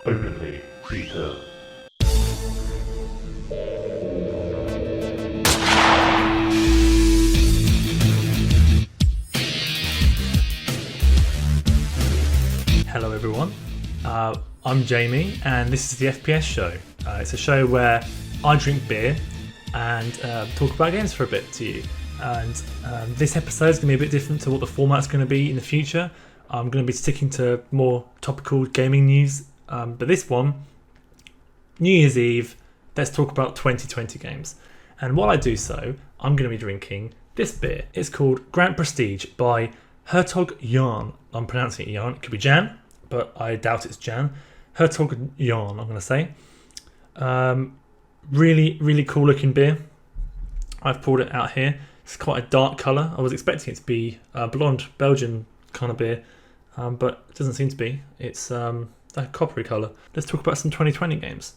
openly preterm. Hello everyone, I'm Jamie and this is the FPS show. It's a show where I drink beer and talk about games for a bit to you. And this episode is going to be a bit different to what the format's going to be in the future. I'm going to be sticking to more topical gaming news, but this one, New Year's Eve, let's talk about 2020 games. And while I do so, I'm going to be drinking this beer. It's called Grand Prestige by Hertog Jan. I'm pronouncing it Jan, it could be Jan, but I doubt it's Jan. Hertog Jan, I'm going to say. Really cool looking beer. I've poured it out here. It's quite a dark colour. I was expecting it to be a blonde Belgian kind of beer, but it doesn't seem to be. It's a coppery colour. Let's talk about some 2020 games.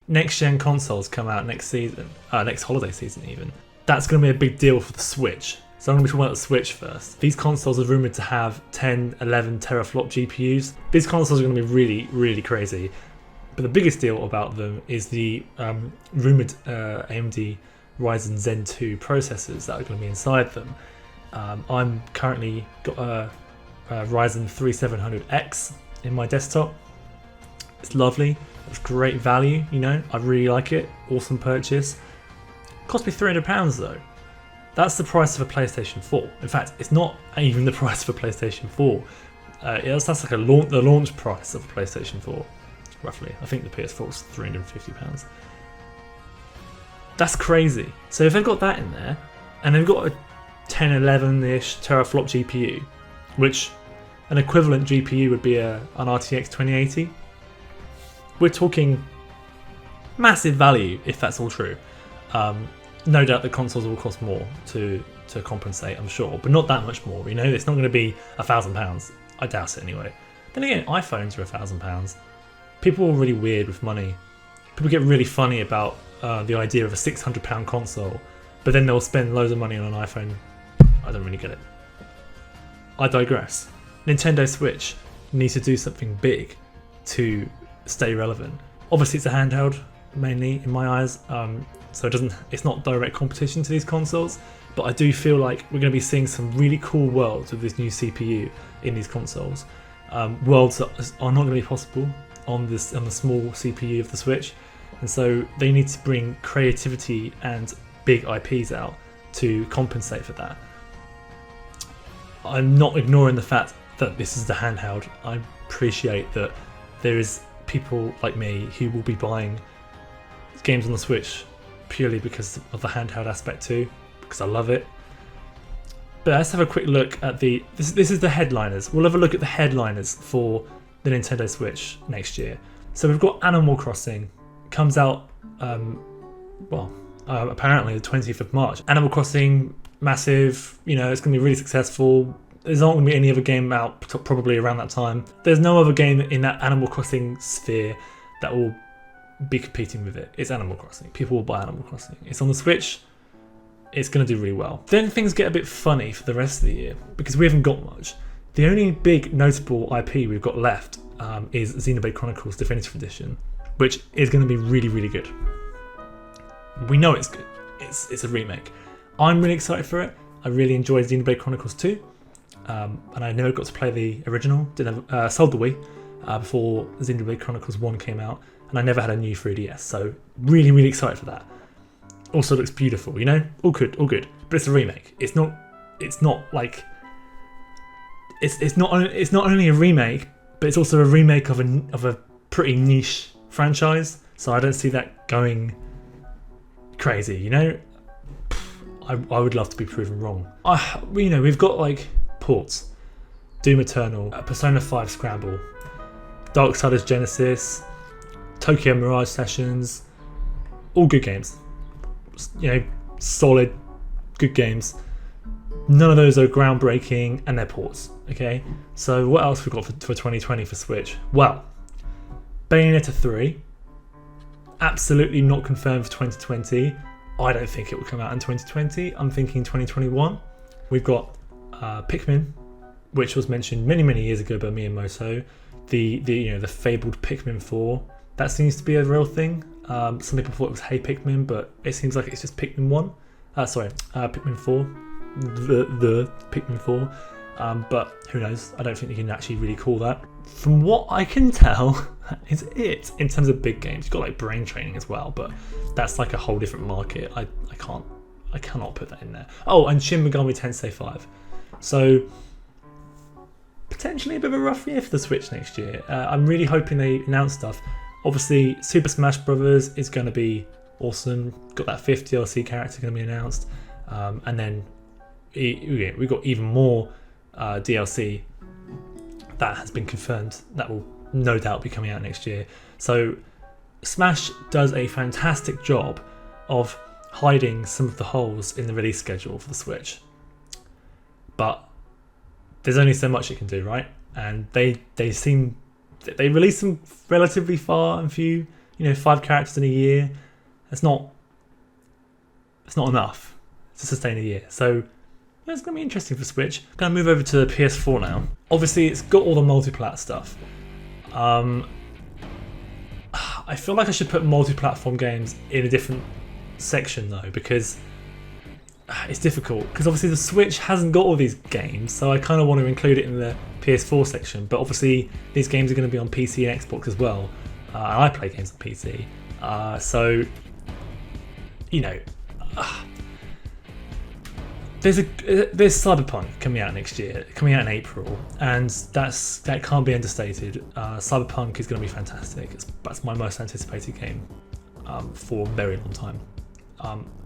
Next gen consoles come out next season, next holiday season even. That's going to be a big deal for the Switch. So I'm going to be talking about the Switch first. These consoles are rumoured to have 10, 11 teraflop GPUs. These consoles are going to be really crazy. But the biggest deal about them is the rumoured AMD Ryzen Zen 2 processors that are going to be inside them. I'm currently got a Ryzen 3700X in my desktop. It's lovely. It's great value, you know. I really like it. Awesome purchase. Cost me £300 though. That's the price of a PlayStation 4. In fact, it's not even the price of a PlayStation 4. That's like the launch price of a PlayStation 4, roughly. I think the PS4 is £350. That's crazy. So if they've got that in there, and they've got a 10, 11-ish teraflop GPU, which an equivalent GPU would be an RTX 2080, we're talking massive value if that's all true. No doubt the consoles will cost more to compensate, I'm sure, but not that much more. You know, it's not going to be £1,000. I doubt it anyway. Then again, iPhones are £1,000. People are really weird with money. People get really funny about the idea of a £600 console, but then they'll spend loads of money on an iPhone. I don't really get it. I digress. Nintendo Switch needs to do something big to stay relevant. Obviously, it's a handheld, mainly in my eyes. So it's not direct competition to these consoles, but I do feel like we're going to be seeing some really cool worlds with this new CPU in these consoles. Worlds that are not going to be possible on the small CPU of the Switch, and so they need to bring creativity and big IPs out to compensate for that. I'm not ignoring the fact that this is the handheld. I appreciate that there is people like me who will be buying games on the Switch purely because of the handheld aspect too, because I love it. But let's have a quick look at this is the headliners. We'll have a look at the headliners for the Nintendo Switch next year. So we've got Animal Crossing, comes out apparently the 20th of March. Animal Crossing, massive, you know, it's going to be really successful. There's not going to be any other game out probably around that time. There's no other game in that Animal Crossing sphere that will be competing with it. It's Animal Crossing. People will buy Animal Crossing. It's on the Switch. It's going to do really well. Then things get a bit funny for the rest of the year because we haven't got much. The only big notable IP we've got left is Xenoblade Chronicles Definitive Edition, which is going to be really good. We know it's good. It's a remake. I'm really excited for it. I really enjoyed Xenoblade Chronicles 2, and I never got to play the original. Sold the Wii before Xenoblade Chronicles 1 came out, and I never had a new 3DS, so really excited for that. Also looks beautiful, you know, all good, but it's a remake. It's not like it's not only a remake, but it's also a remake of a pretty niche franchise. So I don't see that going crazy, you know. I would love to be proven wrong. You know, we've got like ports, Doom Eternal, Persona 5 Scramble, Darksiders Genesis, Tokyo Mirage Sessions, all good games. You know, solid, good games. None of those are groundbreaking, and they're ports. Okay, so what else we got for 2020 for Switch? Well, Bayonetta 3, absolutely not confirmed for 2020. I don't think it will come out in 2020. I'm thinking 2021. We've got Pikmin which was mentioned many years ago by Miyamoto, the fabled Pikmin 4. That seems to be a real thing. Some people thought it was Hey Pikmin, but it seems like it's just Pikmin 1. Pikmin 4. The Pikmin 4. But who knows? I don't think you can actually really call that. From what I can tell, that is it in terms of big games. You've got like Brain Training as well, but that's like a whole different market. I cannot put that in there. Oh, and Shin Megami Tensei 5. So potentially a bit of a rough year for the Switch next year. I'm really hoping they announce stuff. Obviously, Super Smash Bros. Is going to be awesome. Got that 5th DLC character going to be announced. And then we've got even more DLC that has been confirmed that will no doubt be coming out next year. So Smash does a fantastic job of hiding some of the holes in the release schedule for the Switch. But there's only so much it can do, right? And they release them relatively far and few, 5 characters in a year. It's not enough to sustain a year. So it's going to be interesting for Switch. I'm going to move over to the PS4 now. Obviously, it's got all the multi-plat stuff. I feel like I should put multi-platform games in a different section though, because it's difficult. Because obviously the Switch hasn't got all these games, so I kind of want to include it in the PS4 section. But obviously these games are going to be on PC and Xbox as well. And I play games on PC, so there's Cyberpunk coming out next year, coming out in April, and that can't be understated. Cyberpunk is going to be fantastic. That's my most anticipated game for a very long time.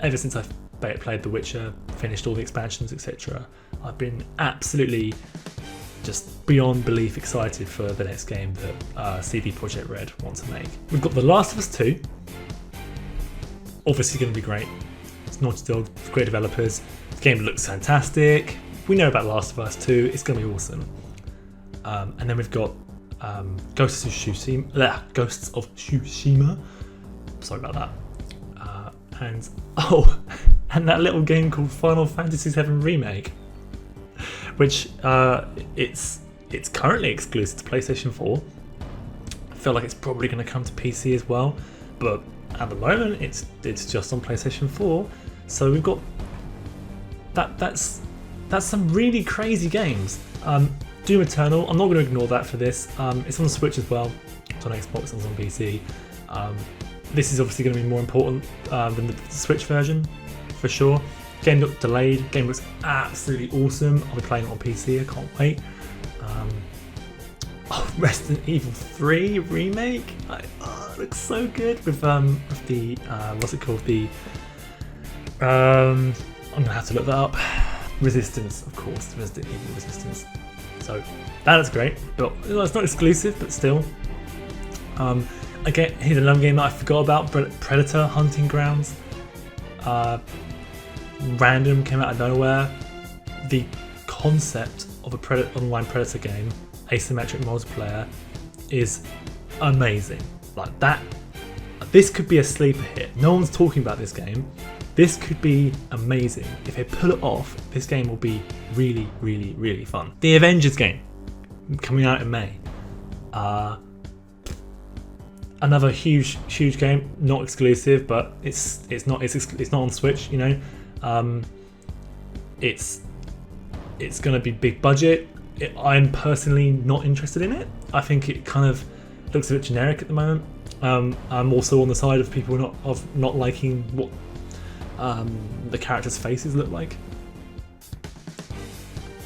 Ever since I've played The Witcher, finished all the expansions, etc., I've been absolutely just beyond belief excited for the next game that CD Projekt Red want to make. We've got The Last of Us 2, obviously going to be great. It's Naughty Dog, great developers. The game looks fantastic. We know about Last of Us 2. It's going to be awesome. And then we've got Ghosts of Tsushima. Sorry about that. And that little game called Final Fantasy VII Remake, which it's currently exclusive to PlayStation 4. I feel like it's probably going to come to PC as well, but at the moment it's just on PlayStation 4. So we've got that's some really crazy games. Doom Eternal, I'm not going to ignore that for this. It's on the Switch as well. It's on Xbox, it's on PC. This is obviously going to be more important than the Switch version, for sure. Game got delayed. Game looks absolutely awesome. I'll be playing it on PC. I can't wait. Resident Evil 3 remake. It looks so good with the what's it called? I'm gonna have to look that up. Resistance, of course. Resident Evil Resistance. So that is great, but it's not exclusive, but still. Again, here's another game that I forgot about, Predator Hunting Grounds. Random, came out of nowhere. The concept of a online Predator game, asymmetric multiplayer, is amazing. Like that, this could be a sleeper hit. No one's talking about this game. This could be amazing. If they pull it off, this game will be really, really, really fun. The Avengers game, coming out in May. Another huge game, not exclusive, but it's not on Switch, It's going to be big budget. I'm personally not interested in it. I think it kind of looks a bit generic at the moment. I'm also on the side of people not liking what the characters' faces look like.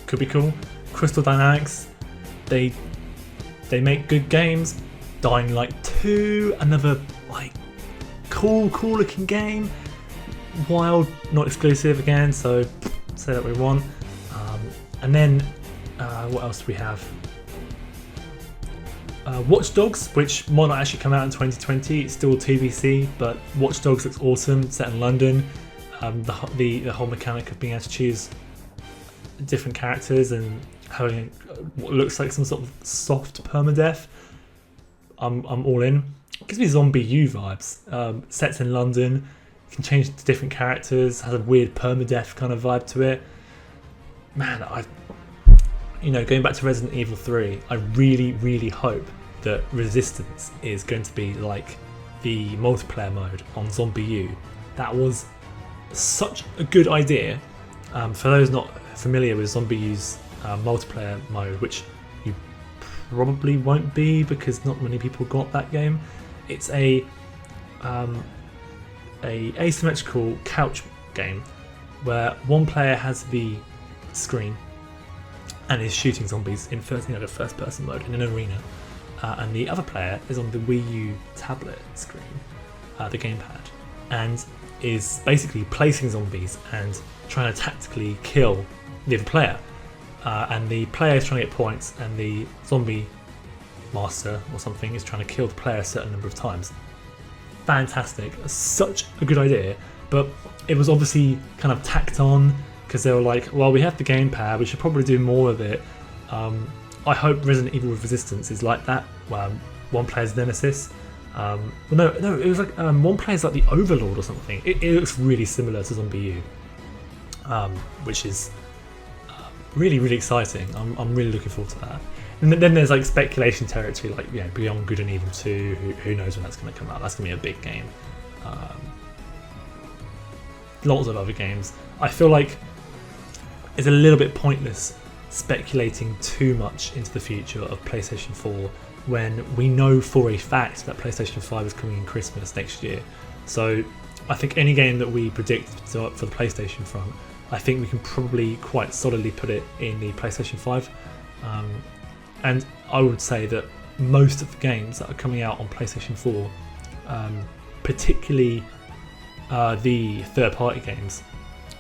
Could be cool. Crystal Dynamics, they make good games. Dying Light 2, another cool looking game. Wild, not exclusive again, so say that we want. And then what else do we have? Watch Dogs, which might not actually come out in 2020. It's still TBC, but Watch Dogs looks awesome. Set in London. The whole mechanic of being able to choose different characters and having what looks like some sort of soft permadeath. I'm all in. It gives me Zombie U vibes. Sets in London, you can change to different characters, has a weird permadeath kind of vibe to it. Man, going back to Resident Evil 3, I really, really hope that Resistance is going to be like the multiplayer mode on Zombie U. That was such a good idea. For those not familiar with Zombie U's multiplayer mode, which you probably won't be because not many people got that game, it's a asymmetrical couch game where one player has the screen and is shooting zombies in the first person mode in an arena, and the other player is on the Wii U tablet screen, the gamepad, and is basically placing zombies and trying to tactically kill the other player, and the player is trying to get points, and the zombie master or something is trying to kill the player a certain number of times. Fantastic, such a good idea, but it was obviously kind of tacked on because they were like, well, we have the gamepad, we should probably do more of it. I hope Resident Evil with Resistance is like that, where one player's Nemesis. No, it was like one player's like the Overlord or something. It looks really similar to Zombie U, which is really, really exciting. I'm really looking forward to that. And then there's like speculation territory, like Beyond Good and Evil 2. Who knows when that's going to come out? That's going to be a big game. Lots of other games. I feel like it's a little bit pointless speculating too much into the future of PlayStation 4 when we know for a fact that PlayStation 5 is coming in Christmas next year. So I think any game that we predict for the PlayStation front, I think we can probably quite solidly put it in the PlayStation 5. And I would say that most of the games that are coming out on PlayStation 4, particularly the third-party games,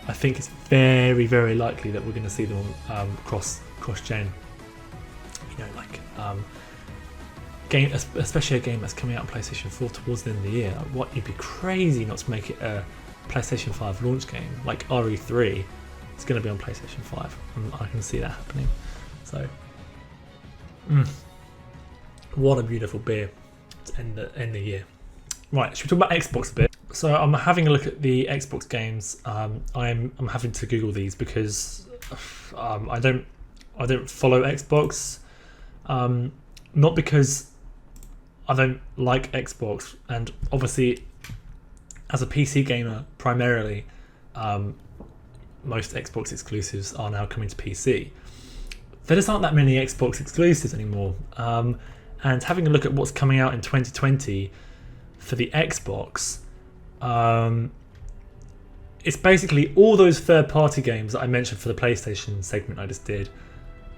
I think it's very, very likely that we're going to see them cross-gen. Game, especially a game that's coming out on PlayStation 4 towards the end of the year. What, you'd be crazy not to make it a PlayStation 5 launch game. Like RE3, it's going to be on PlayStation 5, and I can see that happening. So, what a beautiful beer to end the year. Right, should we talk about Xbox a bit? So I'm having a look at the Xbox games. I'm having to Google these because I don't follow Xbox. Not because I don't like Xbox, and obviously as a PC gamer primarily, most Xbox exclusives are now coming to PC. There just aren't that many Xbox exclusives anymore. And having a look at what's coming out in 2020 for the Xbox, it's basically all those third-party games that I mentioned for the PlayStation segment I just did,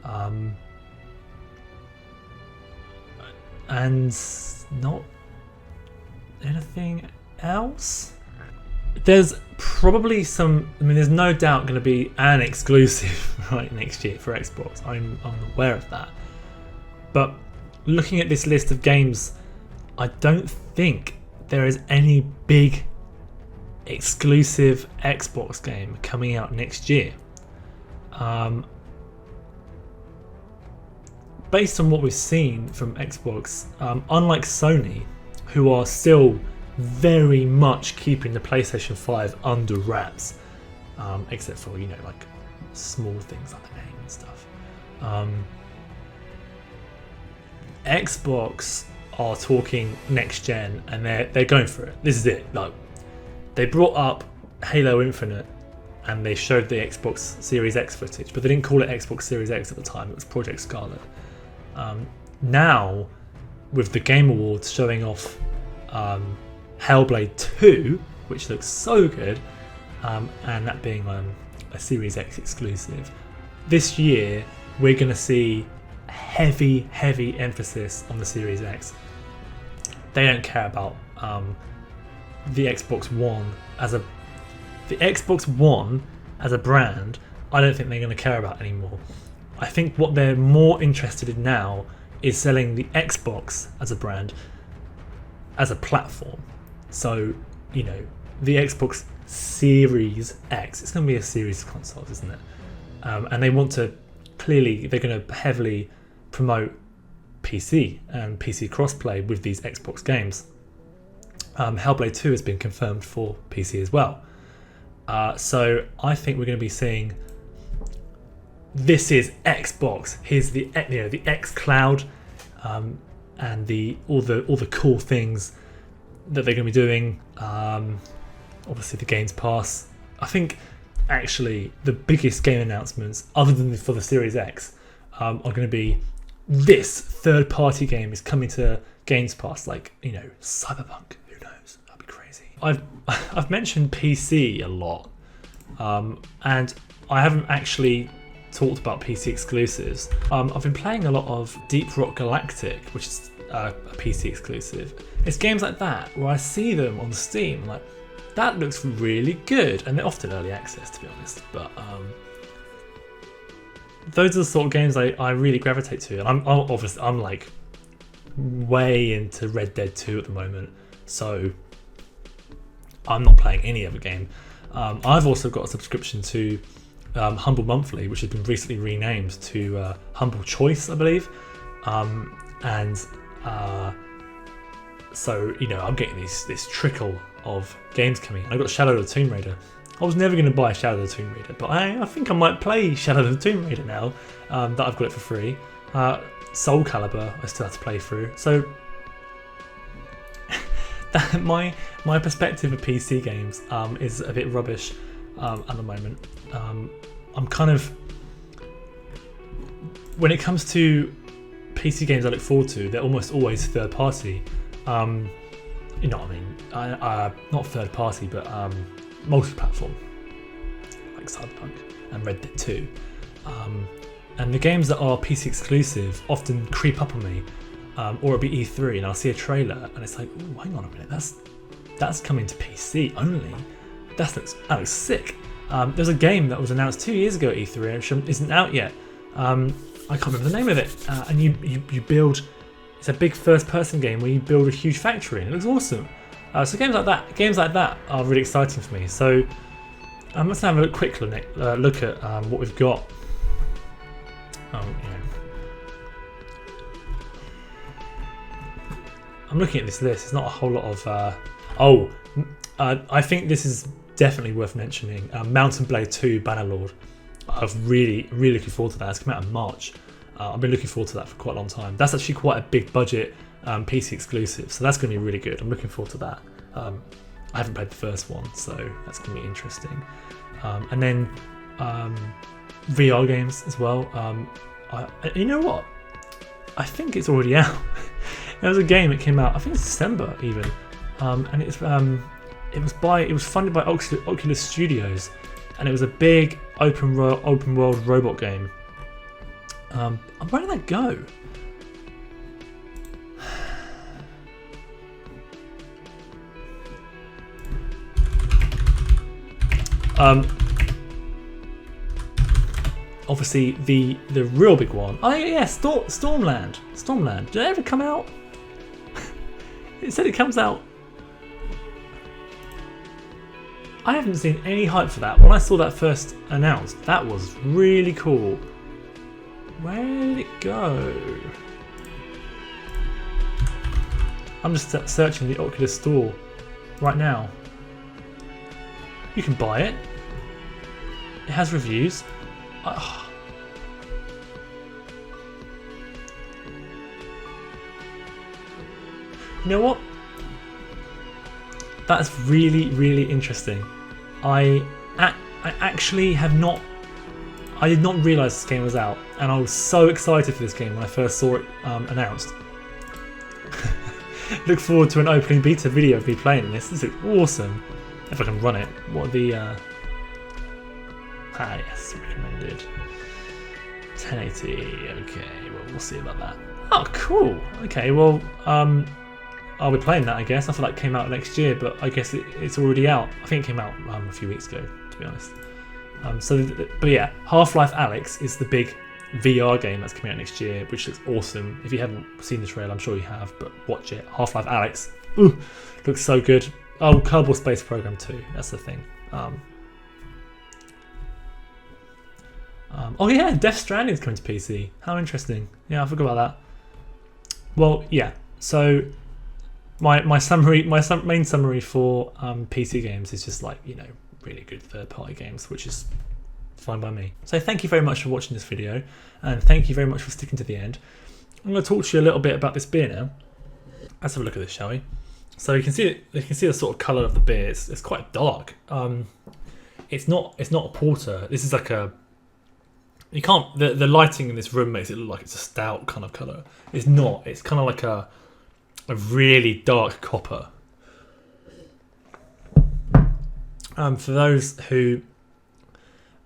and not anything else. There's probably there's no doubt going to be an exclusive right next year for Xbox. I'm aware of that, but looking at this list of games, I don't think there is any big exclusive Xbox game coming out next year. Based on what we've seen from Xbox, unlike Sony, who are still very much keeping the PlayStation 5 under wraps, except for like small things like the name and stuff. Xbox are talking next gen, and they're going for it. This is it. Like, they brought up Halo Infinite and they showed the Xbox Series X footage, but they didn't call it Xbox Series X at the time. It was Project Scarlet. Now, with the Game Awards showing off Hellblade 2, which looks so good, and that being a Series X exclusive, this year we're going to see heavy emphasis on the Series X. They don't care about the Xbox One as a brand. I don't think they're going to care about anymore. I think what they're more interested in now is selling the Xbox as a brand, as a platform. So, the Xbox Series X, it's going to be a series of consoles, isn't it? And they want to, clearly, they're going to heavily promote PC and PC crossplay with these Xbox games. Hellblade 2 has been confirmed for PC as well. So I think we're going to be seeing this is Xbox. Here's the the X Cloud, and all the cool things that they're going to be doing. Obviously, the Games Pass. I think actually the biggest game announcements, other than for the Series X, are going to be this third-party game is coming to Games Pass. Like Cyberpunk. Who knows? That'd be crazy. I've mentioned PC a lot, and I haven't actually talked about PC exclusives. I've been playing a lot of Deep Rock Galactic, which is a PC exclusive. It's games like that where I see them on Steam, like that looks really good, and they're often early access, to be honest. But those are the sort of games I really gravitate to, and I'm like way into Red Dead 2 at the moment, so I'm not playing any other game. I've also got a subscription to Humble Monthly, which has been recently renamed to Humble Choice, I believe, so I'm getting this trickle of games coming. I got Shadow of the Tomb Raider. I was never going to buy Shadow of the Tomb Raider, but I think I might play Shadow of the Tomb Raider now that I've got it for free. Soul Calibur I still have to play through. So my perspective of PC games is a bit rubbish at the moment. I'm kind of, when it comes to PC games I look forward to, they're almost always third party. You know what I mean? Not third party, but multi-platform, like Cyberpunk and Red Dead 2. And the games that are PC exclusive often creep up on me, or it'll be E3 and I'll see a trailer and it's like, ooh, hang on a minute, that's coming to PC only. That looks sick. There's a game that was announced 2 years ago at E3 which isn't out yet. I can't remember the name of it. And you build. It's a big first-person game where you build a huge factory, and it looks awesome. So games like that are really exciting for me. So let's have a quick look at what we've got. I'm looking at this list. It's not a whole lot of. I think this is definitely worth mentioning. Mountain Blade 2 Bannerlord. I'm really looking forward to that. It's coming out in March. I've been looking forward to that for quite a long time. That's actually quite a big budget PC exclusive, so that's going to be really good. I'm looking forward to that. I haven't played the first one, so that's going to be interesting. And then VR games as well. You know what? I think it's already out. There was a game that came out, I think it's December even, and it was funded by Oculus Studios, and it was a big open world robot game. Where did that go? Obviously the real big one. Oh yeah, Stormland. Did it ever come out? It said it comes out. I haven't seen any hype for that. When I saw that first announced, that was really cool. Where did it go? I'm just searching the Oculus store right now. You can buy it. It has reviews. You know what? That's really interesting. I actually have not. I did not realise this game was out, and I was so excited for this game when I first saw it announced. Look forward to an opening beta video of me playing this. This is awesome. If I can run it. What are the... yes, recommended. 1080, okay, well, we'll see about that. Oh, cool. Okay, well, I'll be playing that, I guess. I feel like it came out next year, but I guess it's already out. I think it came out a few weeks ago, to be honest. But yeah, Half-Life Alyx is the big VR game that's coming out next year, which looks awesome. If you haven't seen the trailer, I'm sure you have, but watch it. Half-Life Alyx, ooh, looks so good. Oh, Kerbal Space Program 2, that's the thing. Oh yeah, Death Stranding is coming to PC. How interesting. Yeah, I forgot about that. Well, yeah. So my main summary for PC games is just like, really good third-party games, which is fine by me. So thank you very much for watching this video, and thank you very much for sticking to the end. I'm going to talk to you a little bit about this beer now. Let's have a look at this, shall we? So you can see the sort of colour of the beer. It's quite dark. It's not a porter. This is like a, you can't, the lighting in this room makes it look like it's a stout kind of colour. It's not. It's kind of like a really dark copper. For those who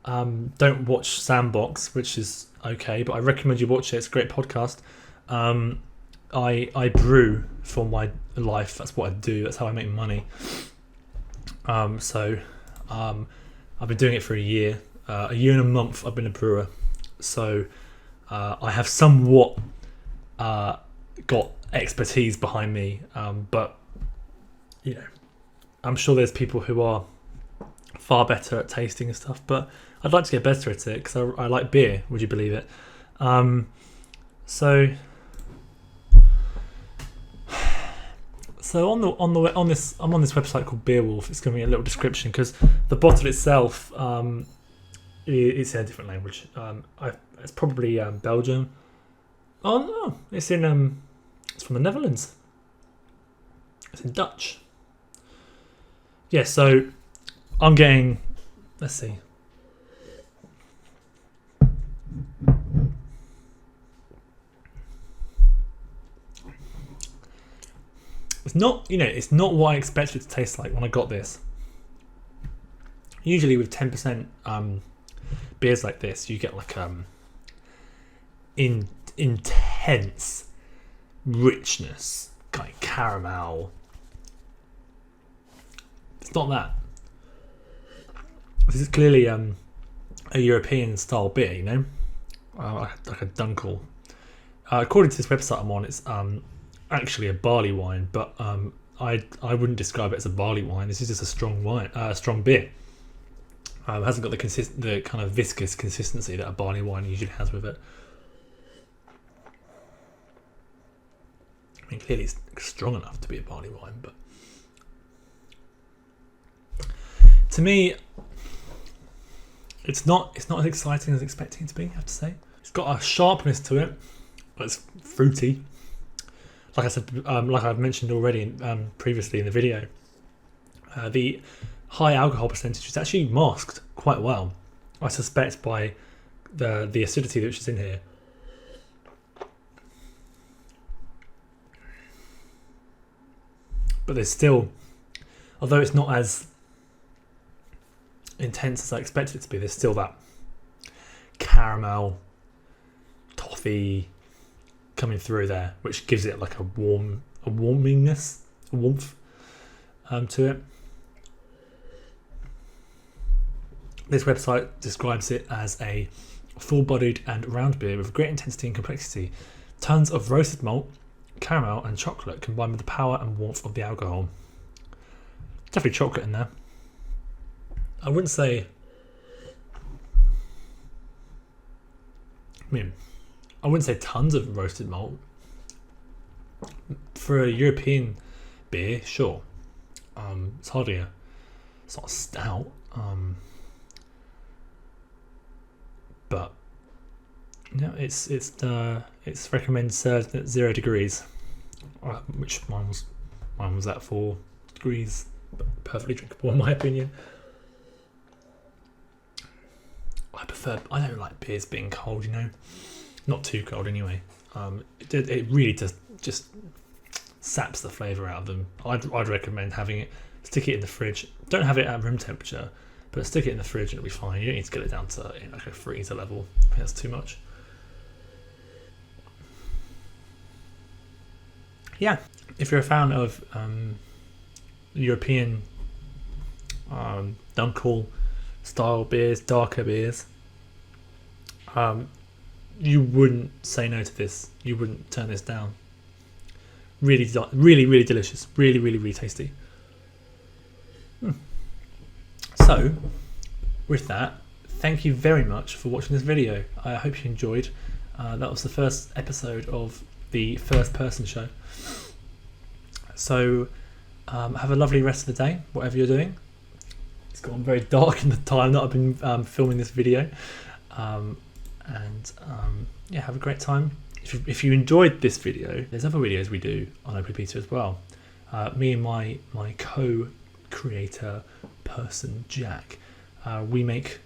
don't watch Sandbox, which is okay, but I recommend you watch it. It's a great podcast. I brew for my life. That's what I do. That's how I make money. So I've been doing it for a year and a month. I've been a brewer, so I have somewhat got expertise behind me. But you know, I'm sure there's people who are far better at tasting and stuff. But I'd like to get better at it because I like beer. Would you believe it? So on this website called Beerwolf. It's giving me a little description because the bottle itself it's in a different language. It's probably Belgium. Oh no, it's from the Netherlands. It's in Dutch. Yeah, so I'm getting, let's see. It's not what I expected it to taste like when I got this. Usually with 10% beers like this, you get like intense richness, like caramel. It's not that. This is clearly a European style beer, you know, like a Dunkel. According to this website I'm on, it's actually a barley wine, but I wouldn't describe it as a barley wine. This is just a strong wine, strong beer. It hasn't got the kind of viscous consistency that a barley wine usually has with it. I mean, clearly it's strong enough to be a barley wine, but to me, it's not as exciting as expecting it to be, I have to say. It's got a sharpness to it, but it's fruity. Like I said, like I've mentioned already previously in the video, the high alcohol percentage is actually masked quite well, I suspect, by the acidity which is in here. But there's still, although it's not as intense as I expected it to be, there's still that caramel, toffee coming through there, which gives it like a warmth to it. This website describes it as a full-bodied and round beer with great intensity and complexity. Tons of roasted malt, caramel and chocolate combined with the power and warmth of the alcohol. Definitely chocolate in there. I wouldn't say, I wouldn't say tons of roasted malt. For a European beer, sure. It's hardly it's not a stout. But no, it's recommended served at 0 degrees, which mine was at 4 degrees, but perfectly drinkable in my opinion. I don't like beers being cold, you know, not too cold anyway. It really just saps the flavour out of them. I'd recommend having it, stick it in the fridge. Don't have it at room temperature, but stick it in the fridge and it'll be fine. You don't need to get it down to like a freezer level. I think that's too much. Yeah, if you're a fan of European Dunkel style beers, darker beers, you wouldn't say no to this. You wouldn't turn this down. Really delicious. Really tasty. So, with that, thank you very much for watching this video. I hope you enjoyed. That was the first episode of the first person show. So, have a lovely rest of the day, whatever you're doing. It's gotten very dark in the time that I've been filming this video. Yeah, have a great time. If you enjoyed this video, there's other videos we do on Open Beta as well. Me and my co-creator person, Jack, we make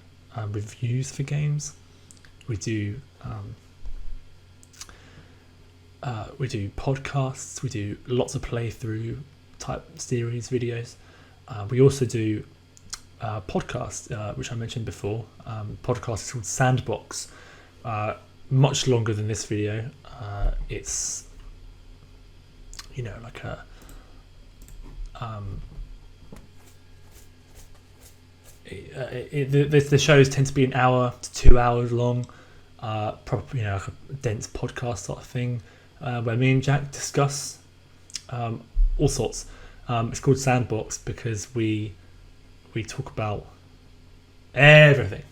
reviews for games. We do podcasts. We do lots of playthrough type series videos. We also do podcast, which I mentioned before. Podcast is called Sandbox. Much longer than this video. It's like a the shows tend to be an hour to 2 hours long. Probably like a dense podcast sort of thing, where me and Jack discuss all sorts. It's called Sandbox because we talk about everything.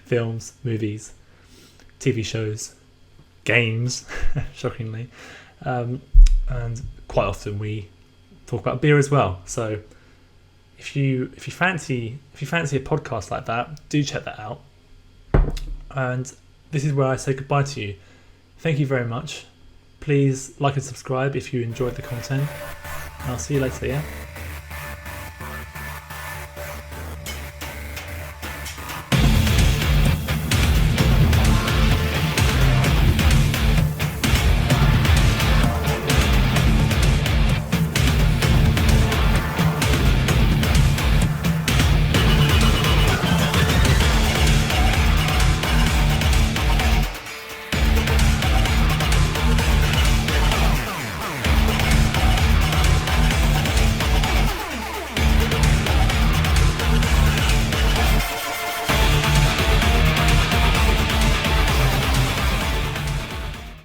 Films, movies, TV shows, games, shockingly, and quite often we talk about beer as well. So if you fancy a podcast like that, do check that out. And this is where I say goodbye to you. Thank you very much. Please like and subscribe if you enjoyed the content. And I'll see you later, yeah?